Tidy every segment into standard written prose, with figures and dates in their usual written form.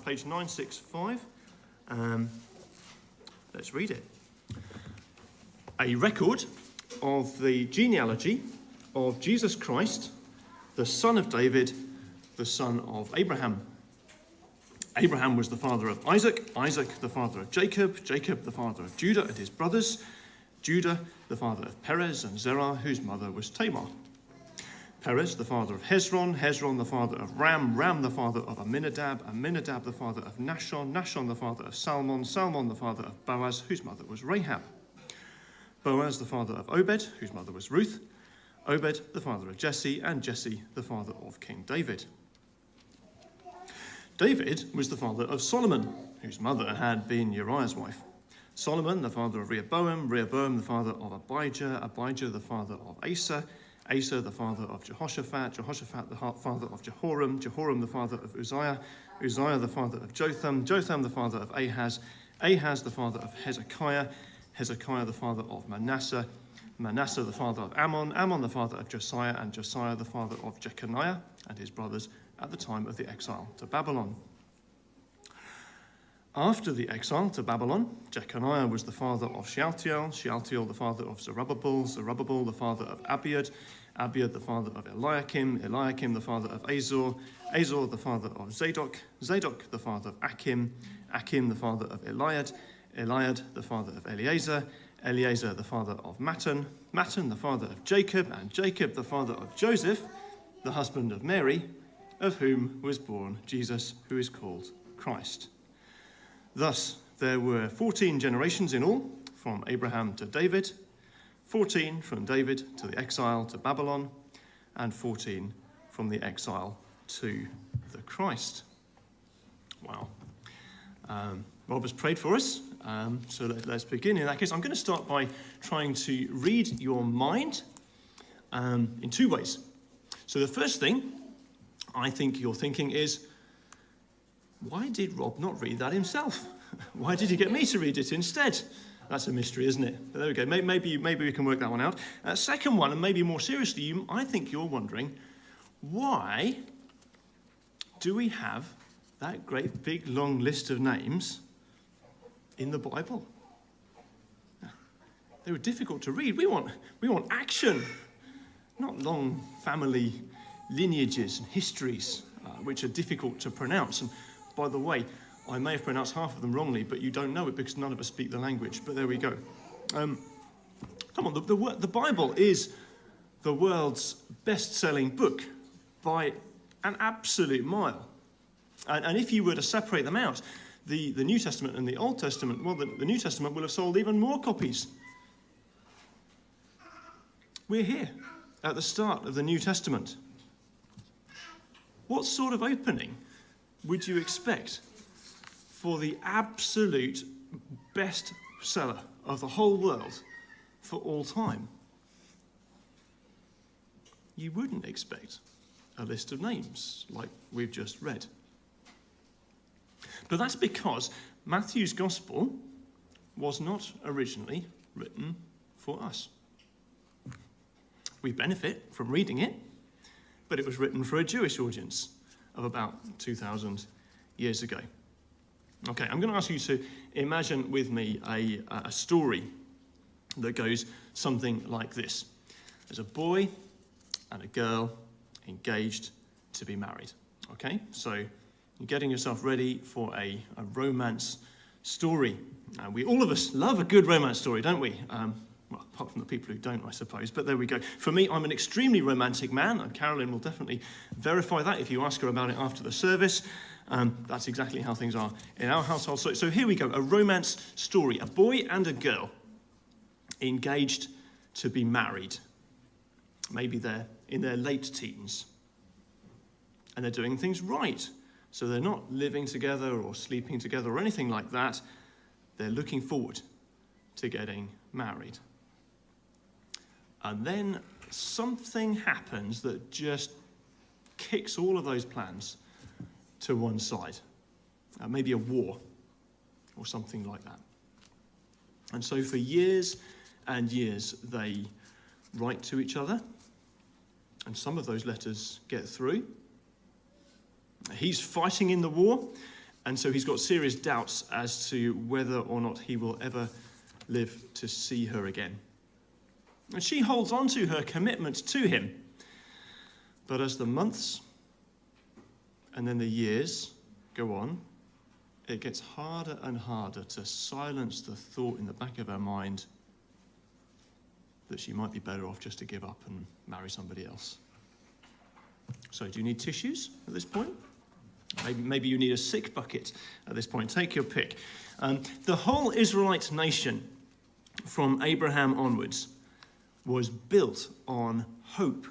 Page 965. Let's read it. A record of the genealogy of Jesus Christ, the son of David, the son of Abraham. Abraham was the father of Isaac, Isaac the father of Jacob, Jacob the father of Judah and his brothers, Judah the father of Perez and Zerah, whose mother was Tamar. Perez, the father of Hezron, Hezron, the father of Ram, Ram, the father of Amminadab, Amminadab, the father of Nahshon, Nahshon, the father of Salmon, Salmon, the father of Boaz, whose mother was Rahab. Boaz, the father of Obed, whose mother was Ruth. Obed, the father of Jesse, and Jesse, the father of King David. David was the father of Solomon, whose mother had been Uriah's wife. Solomon, the father of Rehoboam, Rehoboam, the father of Abijah, Abijah, the father of Asa, Asa, the father of Jehoshaphat, Jehoshaphat, the father of Jehoram, Jehoram, the father of Uzziah, Uzziah, the father of Jotham, Jotham, the father of Ahaz, Ahaz, the father of Hezekiah, Hezekiah, the father of Manasseh, Manasseh, the father of Ammon, Ammon, the father of Josiah, and Josiah, the father of Jeconiah and his brothers at the time of the exile to Babylon. After the exile to Babylon, Jeconiah was the father of Shealtiel, Shealtiel the father of Zerubbabel, Zerubbabel the father of Abiud, Abiud the father of Eliakim, Eliakim the father of Azor, Azor the father of Zadok, Zadok the father of Achim, Achim the father of Eliad, Eliad the father of Eleazar, Eleazar the father of Mattan, Mattan the father of Jacob, and Jacob the father of Joseph, the husband of Mary, of whom was born Jesus, who is called Christ. Thus, there were 14 generations in all, from Abraham to David, 14 from David to the exile to Babylon, and 14 from the exile to the Christ. Wow. Rob has prayed for us, so let's begin. In that case, I'm going to start by trying to read your mind in two ways. So the first thing I think you're thinking is, why did Rob not read that himself? Why did he get me to read it instead? That's a mystery, isn't it? But there we go. Maybe we can work that one out. Second one, and maybe more seriously, I think you're wondering, why do we have that great big long list of names in the Bible? They were difficult to read. We want action, not long family lineages and histories, which are difficult to pronounce. And by the way, I may have pronounced half of them wrongly, but you don't know it because none of us speak the language. But there we go. Come on, the Bible is the world's best-selling book by an absolute mile. And if you were to separate them out, the New Testament and the Old Testament, well, the New Testament will have sold even more copies. We're here at the start of the New Testament. What sort of opening would you expect for the absolute best seller of the whole world for all time? You wouldn't expect a list of names like we've just read. But that's because Matthew's Gospel was not originally written for us. We benefit from reading it, but it was written for a Jewish audience of about 2,000 years ago. Okay, I'm going to ask you to imagine with me a story that goes something like this. There's a boy and a girl engaged to be married. Okay, so you're getting yourself ready for a romance story. All of us love a good romance story, don't we? Well, apart from the people who don't, I suppose, but there we go. For me, I'm an extremely romantic man, and Carolyn will definitely verify that if you ask her about it after the service. That's exactly how things are in our household. So here we go, a romance story. A boy and a girl engaged to be married. Maybe they're in their late teens, and they're doing things right. So they're not living together or sleeping together or anything like that. They're looking forward to getting married. And then something happens that just kicks all of those plans to one side. Maybe a war or something like that. And so for years and years, they write to each other. And some of those letters get through. He's fighting in the war, and so he's got serious doubts as to whether or not he will ever live to see her again. And she holds on to her commitment to him. But as the months and then the years go on, it gets harder and harder to silence the thought in the back of her mind that she might be better off just to give up and marry somebody else. So do you need tissues at this point? Maybe you need a sick bucket at this point. Take your pick. The whole Israelite nation from Abraham onwards was built on hope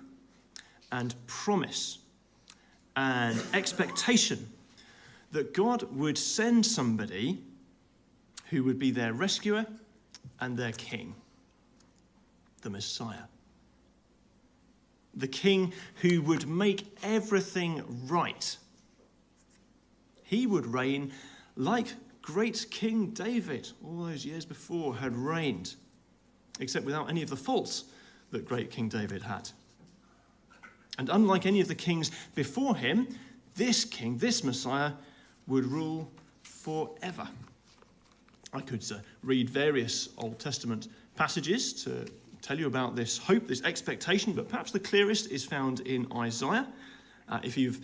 and promise and expectation that God would send somebody who would be their rescuer and their king, the Messiah. The king who would make everything right. He would reign like great King David all those years before had reigned, except without any of the faults that great King David had. And unlike any of the kings before him, this king, this Messiah, would rule forever. I could read various Old Testament passages to tell you about this hope, this expectation, but perhaps the clearest is found in Isaiah. If you've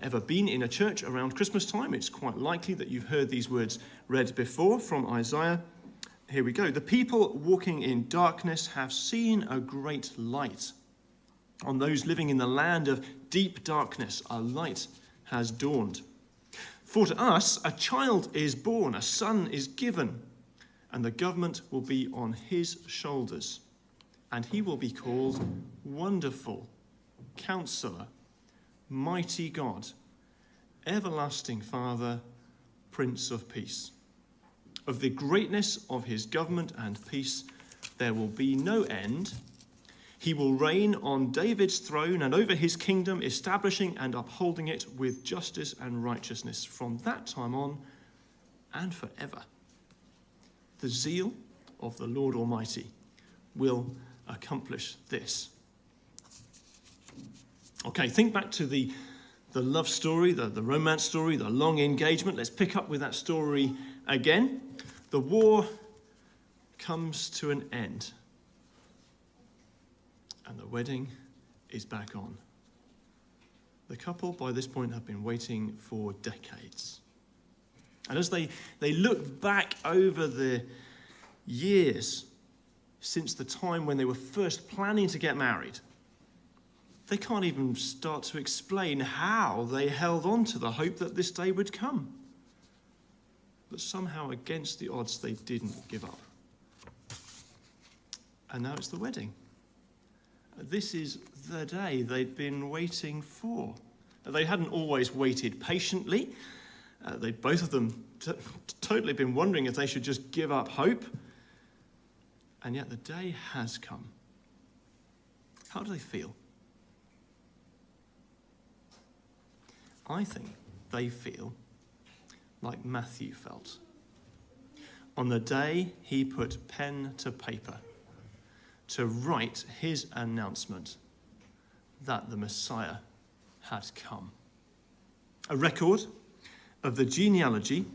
ever been in a church around Christmas time, it's quite likely that you've heard these words read before from Isaiah. Here we go. The people walking in darkness have seen a great light. On those living in the land of deep darkness, a light has dawned. For to us a child is born, a son is given, and the government will be on his shoulders. And he will be called Wonderful, Counselor, Mighty God, Everlasting Father, Prince of Peace. Of the greatness of his government and peace there will be no end. He will reign on David's throne and over his kingdom, establishing and upholding it with justice and righteousness from that time on and forever. The zeal of the Lord Almighty will accomplish this. Okay, think back to the love story, the romance story, the long engagement. Let's pick up with that story again. The war comes to an end. And the wedding is back on. The couple, by this point, have been waiting for decades. And as they look back over the years since the time when they were first planning to get married, they can't even start to explain how they held on to the hope that this day would come. But somehow, against the odds, they didn't give up. And now it's the wedding. This is the day they'd been waiting for. They hadn't always waited patiently. They'd both of them totally been wondering if they should just give up hope. And yet the day has come. How do they feel? I think they feel like Matthew felt on the day he put pen to paper to write his announcement that the Messiah had come. A record of the genealogy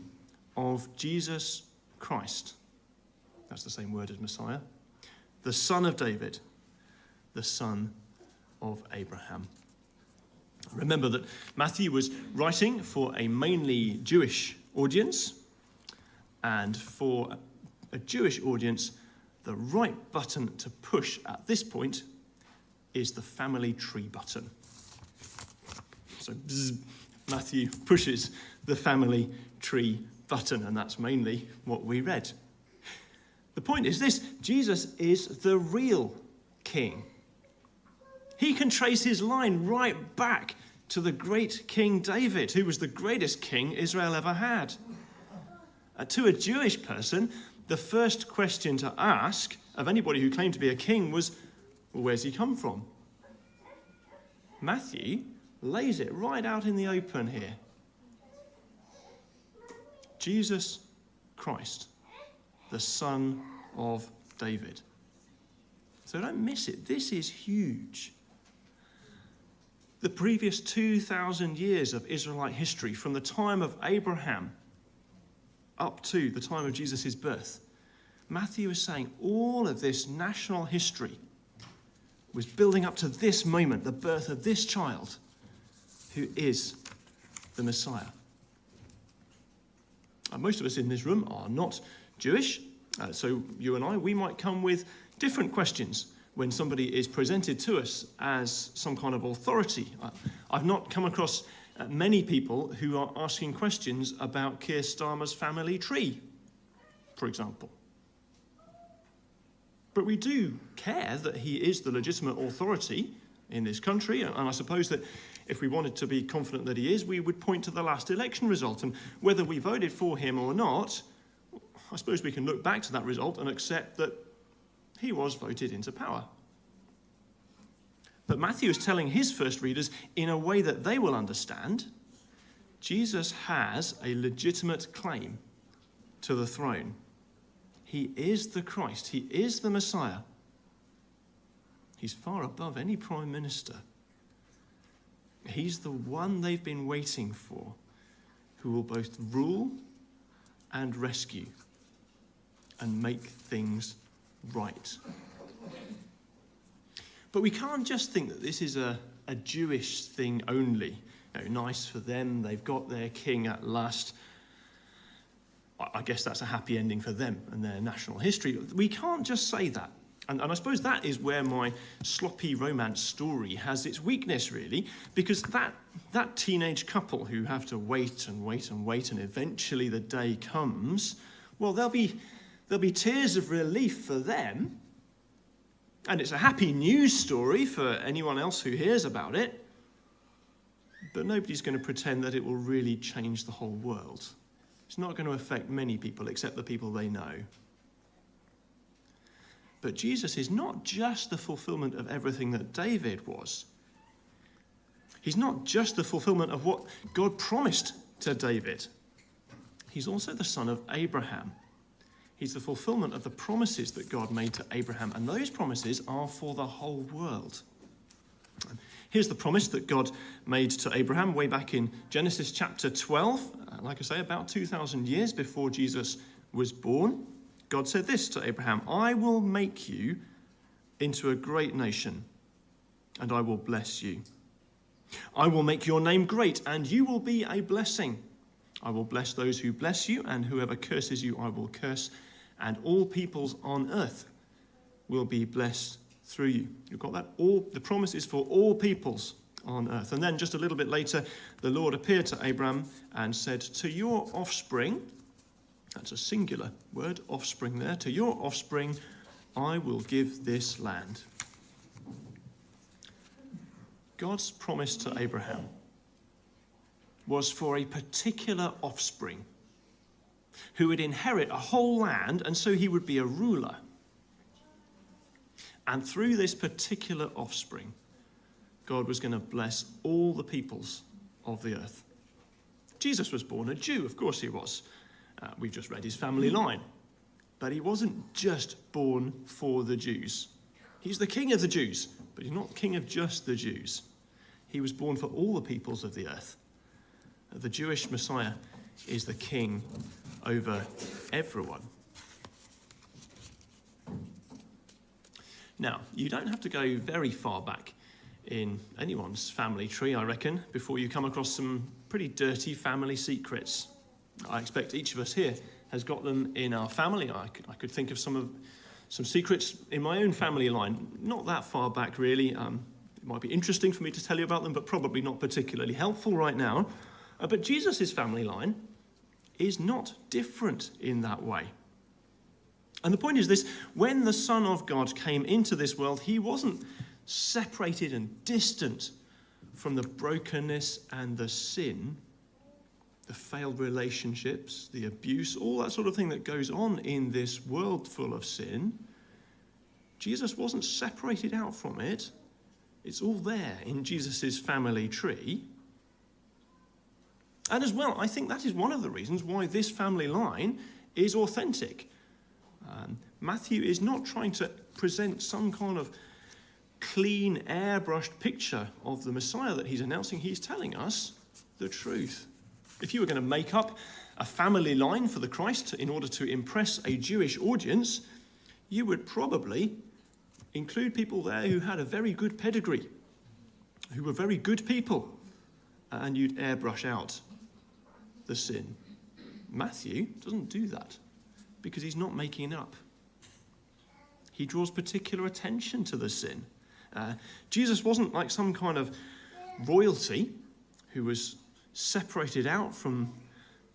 of Jesus Christ. That's the same word as Messiah. The son of David, the son of Abraham. Remember that Matthew was writing for a mainly Jewish audience, and for a Jewish audience, the right button to push at this point is the family tree button. So Matthew pushes the family tree button, and that's mainly what we read. The point is this: Jesus is the real king. He can trace his line right back to the great King David, who was the greatest king Israel ever had. To a Jewish person, the first question to ask of anybody who claimed to be a king was, Well, where's he come from? Matthew lays it right out in the open here. Jesus Christ, the Son of David. So don't miss it. This is huge. The previous 2,000 years of Israelite history, from the time of Abraham up to the time of Jesus' birth, Matthew is saying all of this national history was building up to this moment, the birth of this child, who is the Messiah. Most of us in this room are not Jewish, so you and I, we might come with different questions when somebody is presented to us as some kind of authority. I've not come across many people who are asking questions about Keir Starmer's family tree, for example. But we do care that he is the legitimate authority in this country, and I suppose that if we wanted to be confident that he is, we would point to the last election result, and whether we voted for him or not, I suppose we can look back to that result and accept that he was voted into power. But Matthew is telling his first readers, in a way that they will understand, Jesus has a legitimate claim to the throne. He is the Christ. He is the Messiah. He's far above any prime minister. He's the one they've been waiting for, who will both rule and rescue and make things right. But we can't just think that this is a Jewish thing only. Nice for them, they've got their king at last. I guess that's a happy ending for them and their national history. We can't just say that. And I suppose that is where my sloppy romance story has its weakness, really, because that teenage couple who have to wait and wait and wait, and eventually the day comes, well, there'll be tears of relief for them, and it's a happy news story for anyone else who hears about it, but nobody's going to pretend that it will really change the whole world. It's not going to affect many people except the people they know. But Jesus is not just the fulfillment of everything that David was. He's not just the fulfillment of what God promised to David. He's also the son of Abraham. He's the fulfillment of the promises that God made to Abraham, and those promises are for the whole world. Here's the promise that God made to Abraham way back in Genesis chapter 12, like I say, about 2,000 years before Jesus was born. God said this to Abraham, "I will make you into a great nation, and I will bless you. I will make your name great, and you will be a blessing. I will bless those who bless you, and whoever curses you I will curse, and all peoples on earth will be blessed through you." You've got that? The promise is for all peoples on earth. And then just a little bit later, the Lord appeared to Abraham and said, "To your offspring," that's a singular word, offspring there, "to your offspring I will give this land." God's promise to Abraham was for a particular offspring who would inherit a whole land, and so he would be a ruler. And through this particular offspring, God was going to bless all the peoples of the earth. Jesus was born a Jew, of course he was. We've just read his family line. But he wasn't just born for the Jews. He's the king of the Jews, but he's not king of just the Jews. He was born for all the peoples of the earth. The Jewish Messiah is the king over everyone. Now, you don't have to go very far back in anyone's family tree, I reckon, before you come across some pretty dirty family secrets. I expect each of us here has got them in our family. I could think of some secrets in my own family line, not that far back really. It might be interesting for me to tell you about them, but probably not particularly helpful right now. But Jesus' family line is not different in that way. And the point is this: when the Son of God came into this world, he wasn't separated and distant from the brokenness and the sin, the failed relationships, the abuse, all that sort of thing that goes on in this world full of sin. Jesus wasn't separated out from it. It's all there in Jesus' family tree. And as well, I think that is one of the reasons why this family line is authentic. Matthew is not trying to present some kind of clean, airbrushed picture of the Messiah that he's announcing. He's telling us the truth. If you were going to make up a family line for the Christ in order to impress a Jewish audience, you would probably include people there who had a very good pedigree, who were very good people, and you'd airbrush out the sin. Matthew doesn't do that because he's not making it up. He draws particular attention to the sin. Jesus wasn't like some kind of royalty who was separated out from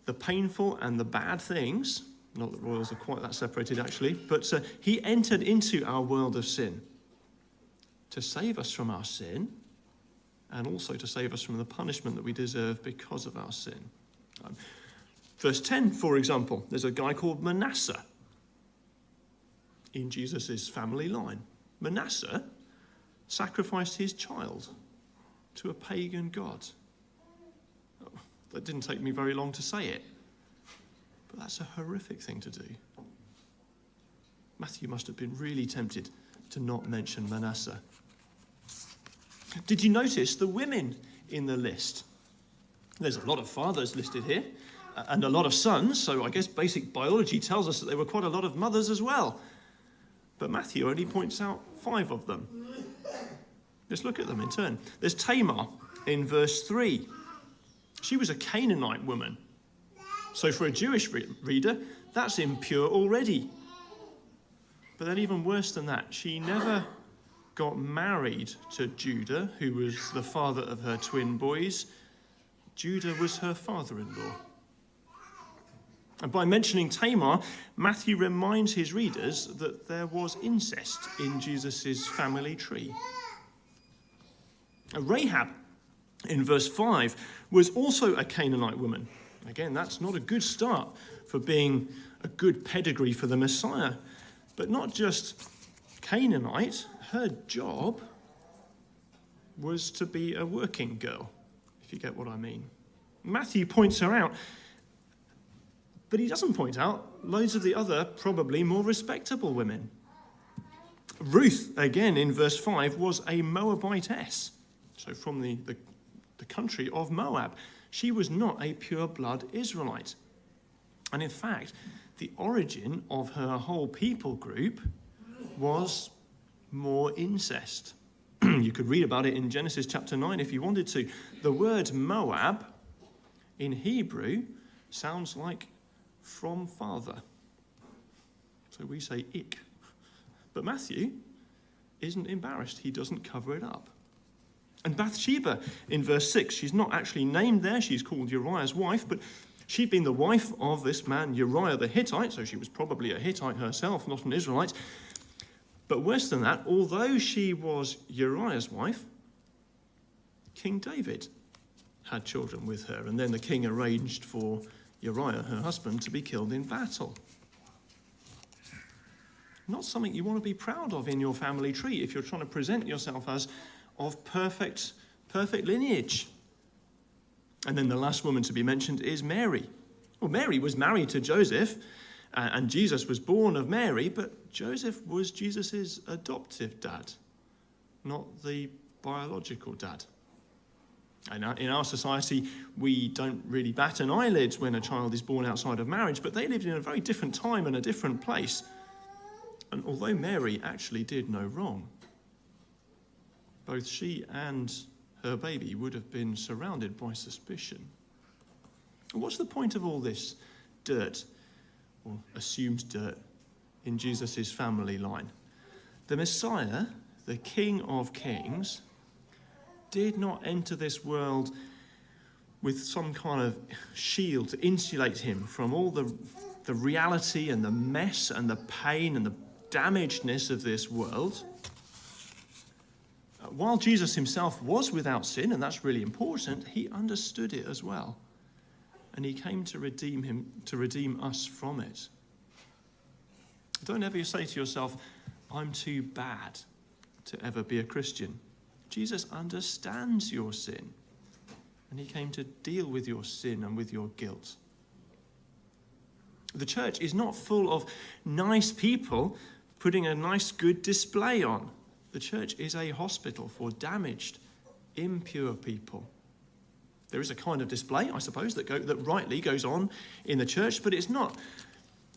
the painful and the bad things. Not that royals are quite that separated, actually, but he entered into our world of sin to save us from our sin and also to save us from the punishment that we deserve because of our sin. Verse 10, for example, there's a guy called Manasseh in Jesus' family line. Manasseh sacrificed his child to a pagan god. Oh, that didn't take me very long to say it, but that's a horrific thing to do. Matthew must have been really tempted to not mention Manasseh. Did you notice the women in the list? There's a lot of fathers listed here and a lot of sons, so I guess basic biology tells us that there were quite a lot of mothers as well. But Matthew only points out 5 of them. Let's look at them in turn. There's Tamar in verse 3. She was a Canaanite woman. So for a Jewish reader, that's impure already. But then even worse than that, she never got married to Judah, who was the father of her twin boys. Judah was her father-in-law. And by mentioning Tamar, Matthew reminds his readers that there was incest in Jesus' family tree. Rahab, in verse 5, was also a Canaanite woman. Again, that's not a good start for being a good pedigree for the Messiah. But not just Canaanite, her job was to be a working girl, if you get what I mean. Matthew points her out, but he doesn't point out loads of the other, probably more respectable women. Ruth, again, in verse 5, was a Moabitess, so from the country of Moab. She was not a pure-blood Israelite. And in fact, the origin of her whole people group was more incest. You could read about it in Genesis chapter 9 if you wanted to. The word Moab in Hebrew sounds like from father. So we say ik. But Matthew isn't embarrassed. He doesn't cover it up. And Bathsheba in verse 6, she's not actually named there. She's called Uriah's wife, but she'd been the wife of this man Uriah the Hittite, so she was probably a Hittite herself, not an Israelite. But worse than that, although she was Uriah's wife, King David had children with her, and then the king arranged for Uriah, her husband, to be killed in battle. Not something you want to be proud of in your family tree if you're trying to present yourself as of perfect lineage. And then the last woman to be mentioned is Mary. Well, Mary was married to Joseph, and Jesus was born of Mary, but Joseph was Jesus' adoptive dad, not the biological dad. And in our society, we don't really bat an eyelid when a child is born outside of marriage, but they lived in a very different time and a different place. And although Mary actually did no wrong, both she and her baby would have been surrounded by suspicion. What's the point of all this dirt, or assumed dirt, in Jesus' family line? The Messiah, the King of Kings, did not enter this world with some kind of shield to insulate him from all the reality and the mess and the pain and the damagedness of this world. While Jesus himself was without sin, and that's really important, he understood it as well. And he came to redeem us from it. Don't ever say to yourself, I'm too bad to ever be a Christian. Jesus understands your sin, and he came to deal with your sin and with your guilt. The church is not full of nice people putting a nice, good display on. The church is a hospital for damaged, impure people. There is a kind of display, I suppose, that rightly goes on in the church, but it's not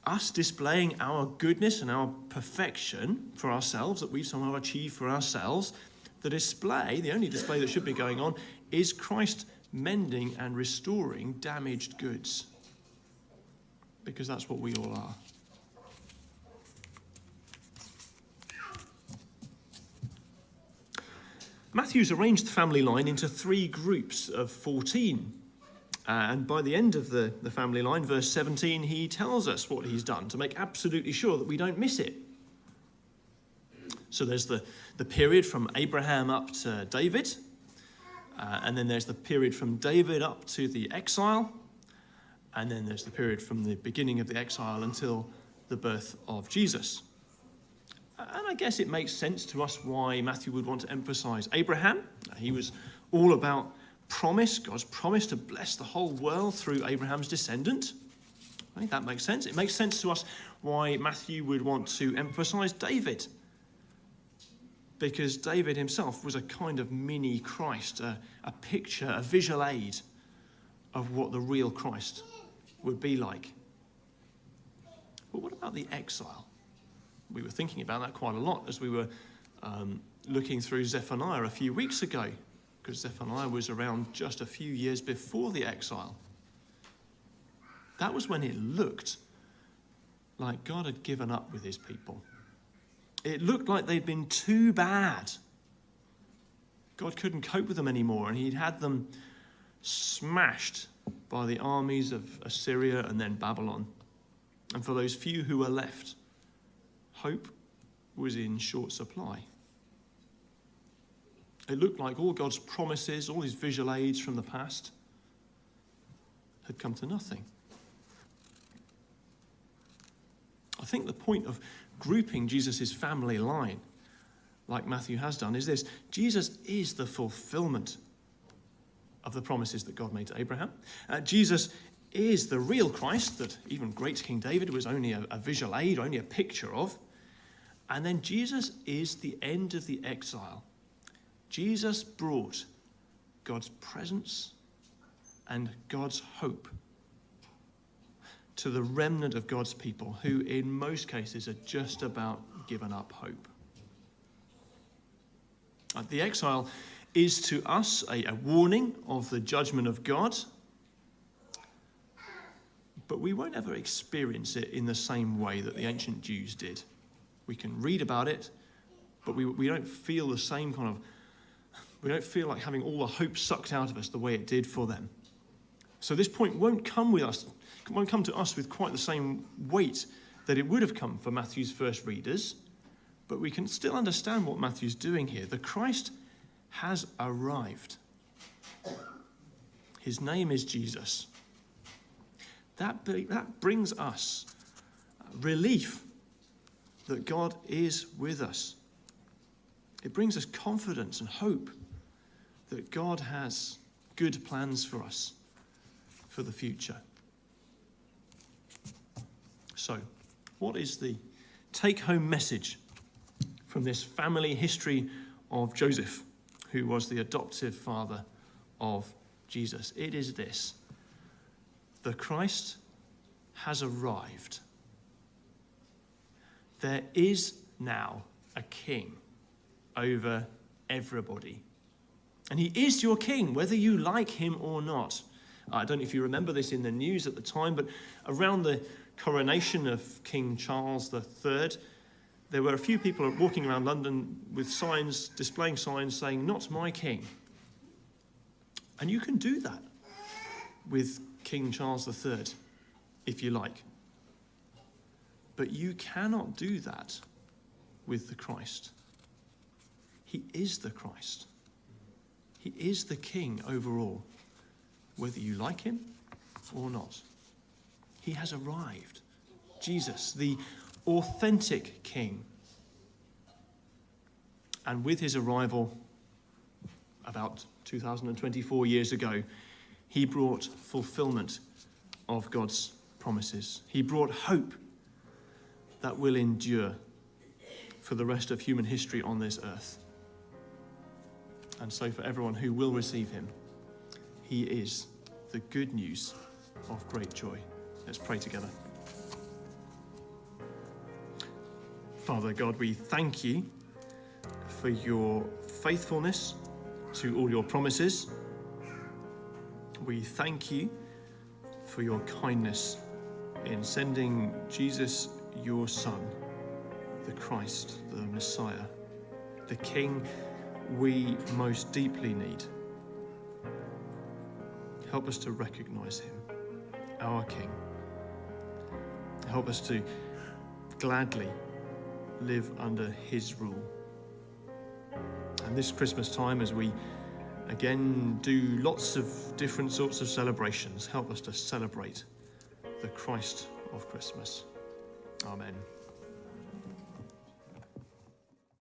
us displaying our goodness and our perfection for ourselves that we've somehow achieved for ourselves. The only display that should be going on is Christ mending and restoring damaged goods. Because that's what we all are. Matthew's arranged the family line into 3 groups of 14. And by the end of the family line, verse 17, he tells us what he's done to make absolutely sure that we don't miss it. So there's the period from Abraham up to David. And then there's the period from David up to the exile. And then there's the period from the beginning of the exile until the birth of Jesus. And I guess it makes sense to us why Matthew would want to emphasize Abraham. He was all about promise, God's promise to bless the whole world through Abraham's descendant. I think that makes sense. It makes sense to us why Matthew would want to emphasize David. Because David himself was a kind of mini Christ, a picture, a visual aid of what the real Christ would be like. But what about the exile? We were thinking about that quite a lot as we were looking through Zephaniah a few weeks ago, because Zephaniah was around just a few years before the exile. That was when it looked like God had given up with his people. It looked like they'd been too bad. God couldn't cope with them anymore, and he'd had them smashed by the armies of Assyria and then Babylon. And for those few who were left, hope was in short supply. It looked like all God's promises, all his visual aids from the past, had come to nothing. I think the point of grouping Jesus' family line, like Matthew has done, is this: Jesus is the fulfillment of the promises that God made to Abraham. Jesus is the real Christ that even great King David was only a visual aid, only a picture of. And then Jesus is the end of the exile. Jesus brought God's presence and God's hope to the remnant of God's people who in most cases had just about given up hope. The exile is to us a warning of the judgment of God, but we won't ever experience it in the same way that the ancient Jews did. We can read about it, but we don't feel the same kind of, we don't feel like having all the hope sucked out of us the way it did for them. So this point won't come to us with quite the same weight that it would have come for Matthew's first readers, but we can still understand what Matthew's doing here. The Christ has arrived. His name is Jesus. That brings us relief that God is with us. It brings us confidence and hope that God has good plans for us for the future. So, what is the take-home message from this family history of Joseph, who was the adoptive father of Jesus? It is this: the Christ has arrived. There is now a king over everybody. And he is your king, whether you like him or not. I don't know if you remember this in the news at the time, but around the coronation of King Charles III, there were a few people walking around London with signs, displaying signs saying, "Not my king." And you can do that with King Charles III, if you like. But you cannot do that with the Christ. He is the Christ. He is the king over all, whether you like him or not. He has arrived. Jesus, the authentic king, And with his arrival about 2024 years ago, he brought fulfillment of God's promises. He brought hope that will endure for the rest of human history on this earth. And so for everyone who will receive him, he is the good news of great joy. Let's pray together. Father God, we thank you for your faithfulness to all your promises. We thank you for your kindness in sending Jesus, your Son, the Christ, the Messiah, the King we most deeply need. Help us to recognize him, our King. Help us to gladly live under his rule. And this Christmas time, as we again do lots of different sorts of celebrations, help us to celebrate the Christ of Christmas. Amen.